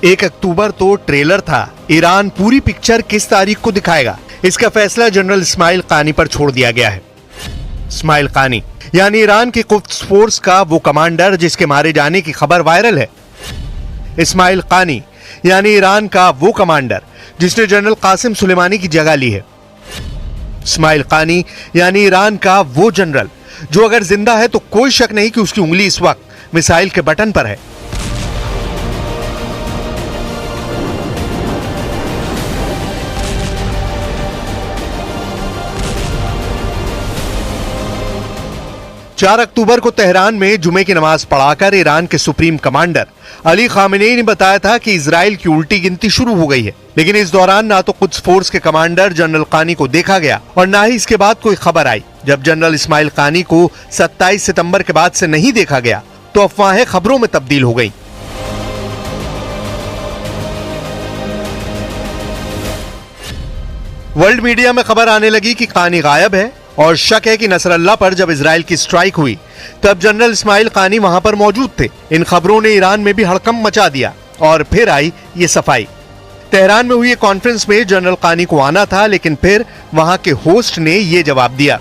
1 अक्टूबर तो ट्रेलर था, ईरान पूरी पिक्चर किस तारीख को दिखाएगा, इसका फैसला जनरल इस्माइल कानी पर छोड़ दिया गया है। इस्माइल कानी यानी ईरान की कुद्स फोर्स का वो कमांडर जिसके मारे जाने की खबर वायरल है। इस्माइल कानी यानी ईरान का वो कमांडर जिसने जनरल कासिम सुलेमानी की जगह ली है। इस्माइल कानी यानी ईरान का वो जनरल जो अगर जिंदा है तो कोई शक नहीं कि उसकी उंगली इस वक्त मिसाइल के बटन पर है। चार अक्टूबर को तेहरान में जुमे की नमाज पढ़ाकर ईरान के सुप्रीम कमांडर अली खामेनेई ने बताया था कि इजराइल की उल्टी गिनती शुरू हो गई है, लेकिन इस दौरान ना तो कुद्स फोर्स के कमांडर जनरल कानी को देखा गया और ना ही इसके बाद कोई खबर आई। जब जनरल इस्माइल कानी को 27 सितंबर के बाद से नहीं देखा गया तो अफवाहें खबरों में तब्दील हो गई। वर्ल्ड मीडिया में खबर आने लगी कि कानी गायब है और शक है कि नसरल्ला पर जब इजराइल की स्ट्राइक हुई तब जनरल इस्माइल कानी वहां पर मौजूद थे। इन खबरों ने ईरान में भी हड़कंप मचा दिया और फिर आई ये सफाई। तेहरान में हुई कॉन्फ्रेंस में जनरल कानी को आना था, लेकिन फिर वहां के होस्ट ने ये जवाब दिया।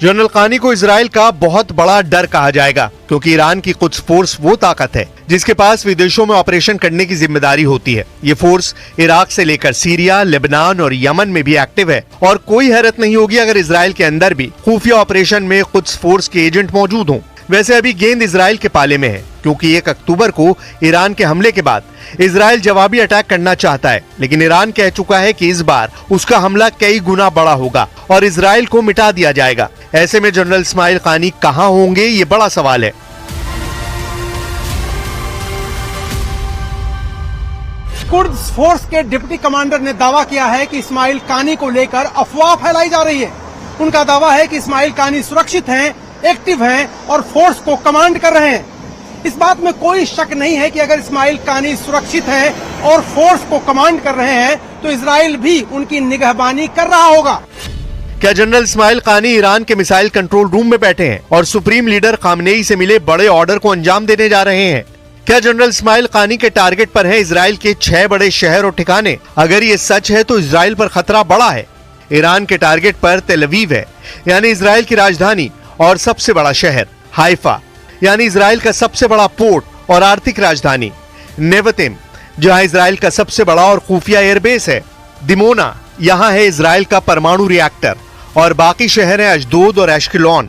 जनरल कानी को इजराइल का बहुत बड़ा डर कहा जाएगा, क्योंकि ईरान की कुद्स फोर्स वो ताकत है जिसके पास विदेशों में ऑपरेशन करने की जिम्मेदारी होती है। ये फोर्स इराक से लेकर सीरिया, लेबनान और यमन में भी एक्टिव है और कोई हैरत नहीं होगी अगर इजराइल के अंदर भी खुफिया ऑपरेशन में कुद्स फोर्स के एजेंट मौजूद हों। वैसे अभी गेंद इजराइल के पाले में है, क्योंकि 1 अक्टूबर को ईरान के हमले के बाद इजराइल जवाबी अटैक करना चाहता है, लेकिन ईरान कह चुका है कि इस बार उसका हमला कई गुना बड़ा होगा और इजराइल को मिटा दिया जाएगा। ऐसे में जनरल इस्माइल कानी कहां होंगे, ये बड़ा सवाल है। कुद्स फोर्स के डिप्टी कमांडर ने दावा किया है कि इस्माइल कानी को लेकर अफवाह फैलाई जा रही है। उनका दावा है कि इस्माइल कानी सुरक्षित हैं, एक्टिव हैं और फोर्स को कमांड कर रहे हैं। इस बात में कोई शक नहीं है कि अगर इस्माइल कानी सुरक्षित है और फोर्स को कमांड कर रहे हैं तो इजराइल भी उनकी निगहबानी कर रहा होगा। क्या जनरल इस्माइल कानी ईरान के मिसाइल कंट्रोल रूम में बैठे हैं और सुप्रीम लीडर खामनेई से मिले बड़े ऑर्डर को अंजाम देने जा रहे हैं? क्या जनरल इस्माइल कानी के टारगेट पर है इजराइल के 6 बड़े शहर और ठिकाने? अगर ये सच है तो इजराइल पर खतरा बड़ा है। ईरान के टारगेट पर तेल अवीव है, यानी इजराइल की राजधानी और सबसे बड़ा शहर, हाइफा यानी इजराइल का सबसे बड़ा पोर्ट और आर्थिक राजधानी, नेवतिम जहां इजराइल का सबसे बड़ा और खुफिया एयरबेस है, दिमोना यहां है इजराइल का परमाणु रिएक्टर और बाकी शहर हैं अशदोद और एश्केलॉन।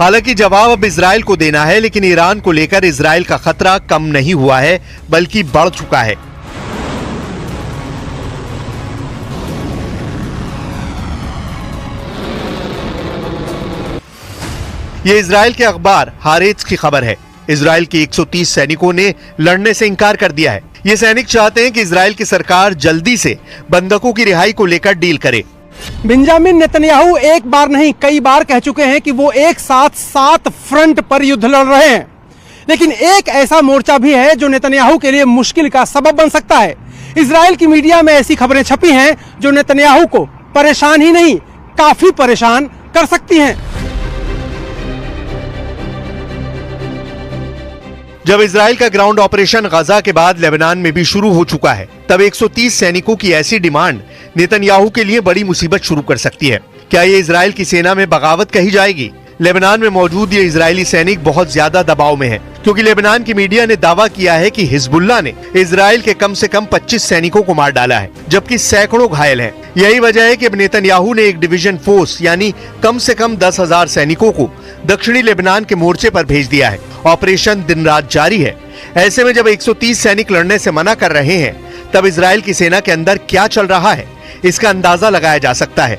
हालांकि जवाब अब इजराइल को देना है, लेकिन ईरान को लेकर इजराइल का खतरा कम नहीं हुआ है बल्कि बढ़ चुका है। ये इजराइल के अखबार हारेत्स की खबर है। इजराइल के 130 सैनिकों ने लड़ने से इनकार कर दिया है। ये सैनिक चाहते हैं कि इजराइल की सरकार जल्दी से बंधकों की रिहाई को लेकर डील करे। बेंजामिन नेतन्याहू एक बार नहीं कई बार कह चुके हैं कि वो एक साथ 7 फ्रंट पर युद्ध लड़ रहे हैं, लेकिन एक ऐसा मोर्चा भी है जो नेतन्याहू के लिए मुश्किल का सबब बन सकता है। इजराइल की मीडिया में ऐसी खबरें छपी हैं जो नेतन्याहू को परेशान ही नहीं काफी परेशान कर सकती हैं। जब इजराइल का ग्राउंड ऑपरेशन गजा के बाद लेबनान में भी शुरू हो चुका है, तब 130 सैनिकों की ऐसी डिमांड नेतन्याहू के लिए बड़ी मुसीबत शुरू कर सकती है। क्या ये इजराइल की सेना में बगावत कही जाएगी? लेबनान में मौजूद ये इजरायली सैनिक बहुत ज्यादा दबाव में है, क्योंकि लेबनान की मीडिया ने दावा किया है कि हिजबुल्लाह ने इजराइल के कम से कम 25 सैनिकों को मार डाला है, जबकि सैकड़ों घायल हैं। यही वजह है कि अब नेतन्याहू ने एक डिवीजन फोर्स यानी कम से कम 10,000 सैनिकों को दक्षिणी लेबनान के मोर्चे पर भेज दिया है। ऑपरेशन दिन रात जारी है। ऐसे में जब 130 सैनिक लड़ने से मना कर रहे हैं, तब इजराइल की सेना के अंदर क्या चल रहा है, इसका अंदाजा लगाया जा सकता है।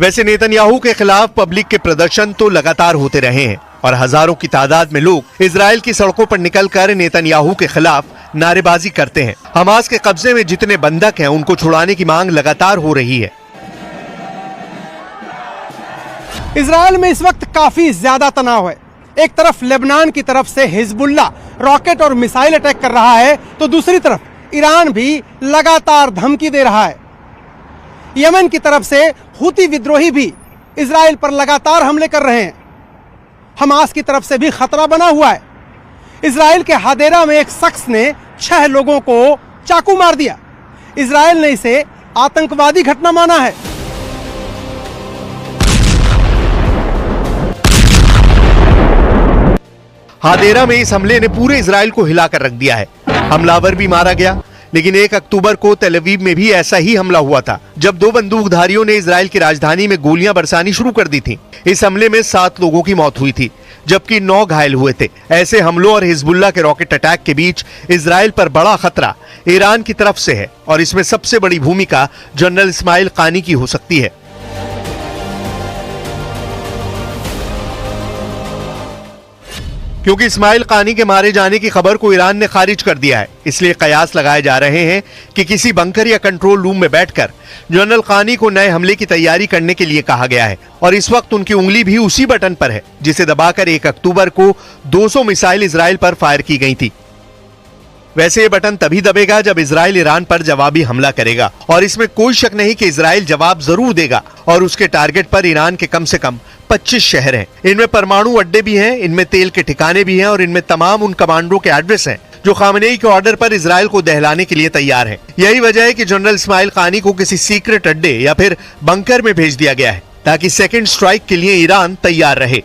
वैसे नेतन्याहू के खिलाफ पब्लिक के प्रदर्शन तो लगातार होते रहे हैं और हजारों की तादाद में लोग इजराइल की सड़कों पर निकलकर नेतन्याहू के खिलाफ नारेबाजी करते हैं। हमास के कब्जे में जितने बंधक हैं, उनको छुड़ाने की मांग लगातार हो रही है। इजराइल में इस वक्त काफी ज्यादा तनाव है। एक तरफ लेबनान की तरफ से हिजबुल्लाह रॉकेट और मिसाइल अटैक कर रहा है, तो दूसरी तरफ ईरान भी लगातार धमकी दे रहा है। यमन की तरफ से हुती विद्रोही भी इजराइल पर लगातार हमले कर रहे हैं। हमास की तरफ से भी खतरा बना हुआ है। इजराइल के हादेरा में एक शख्स ने 6 लोगों को चाकू मार दिया। इजराइल ने इसे आतंकवादी घटना माना है। हादेरा में इस हमले ने पूरे इजराइल को हिलाकर रख दिया है। हमलावर भी मारा गया, लेकिन 1 अक्टूबर को तेल अवीव में भी ऐसा ही हमला हुआ था, जब 2 बंदूकधारियों ने इजराइल की राजधानी में गोलियां बरसानी शुरू कर दी थीं। इस हमले में 7 लोगों की मौत हुई थी, जबकि 9 घायल हुए थे। ऐसे हमलों और हिजबुल्लाह के रॉकेट अटैक के बीच इजराइल पर बड़ा खतरा ईरान की तरफ से है, और इसमें सबसे बड़ी भूमिका जनरल इस्माइल कानी की हो सकती है। क्योंकि इस्माइल कानी के मारे जाने की खबर को ईरान ने खारिज कर दिया है, इसलिए कयास लगाए जा रहे हैं कि किसी बंकर या कंट्रोल रूम में बैठकर जनरल कानी को नए हमले की तैयारी करने के लिए कहा गया है। और इस वक्त उनकी उंगली भी उसी बटन पर है जिसे दबाकर 1 अक्टूबर को 200 मिसाइल इजराइल पर फायर की गई थी। वैसे ये बटन तभी दबेगा जब इजराइल ईरान पर जवाबी हमला करेगा, और इसमें कोई शक नहीं कि इजराइल जवाब जरूर देगा। और उसके टारगेट पर ईरान के कम से कम 25 शहर हैं। इनमें परमाणु अड्डे भी हैं, इनमें तेल के ठिकाने भी हैं, और इनमें तमाम उन कमांडरों के एड्रेस हैं जो खामनेई के ऑर्डर पर इजराइल को दहलाने के लिए तैयार हैं। यही वजह है कि जनरल इस्माइल कानी को किसी सीक्रेट अड्डे या फिर बंकर में भेज दिया गया है, ताकि सेकंड स्ट्राइक के लिए ईरान तैयार रहे।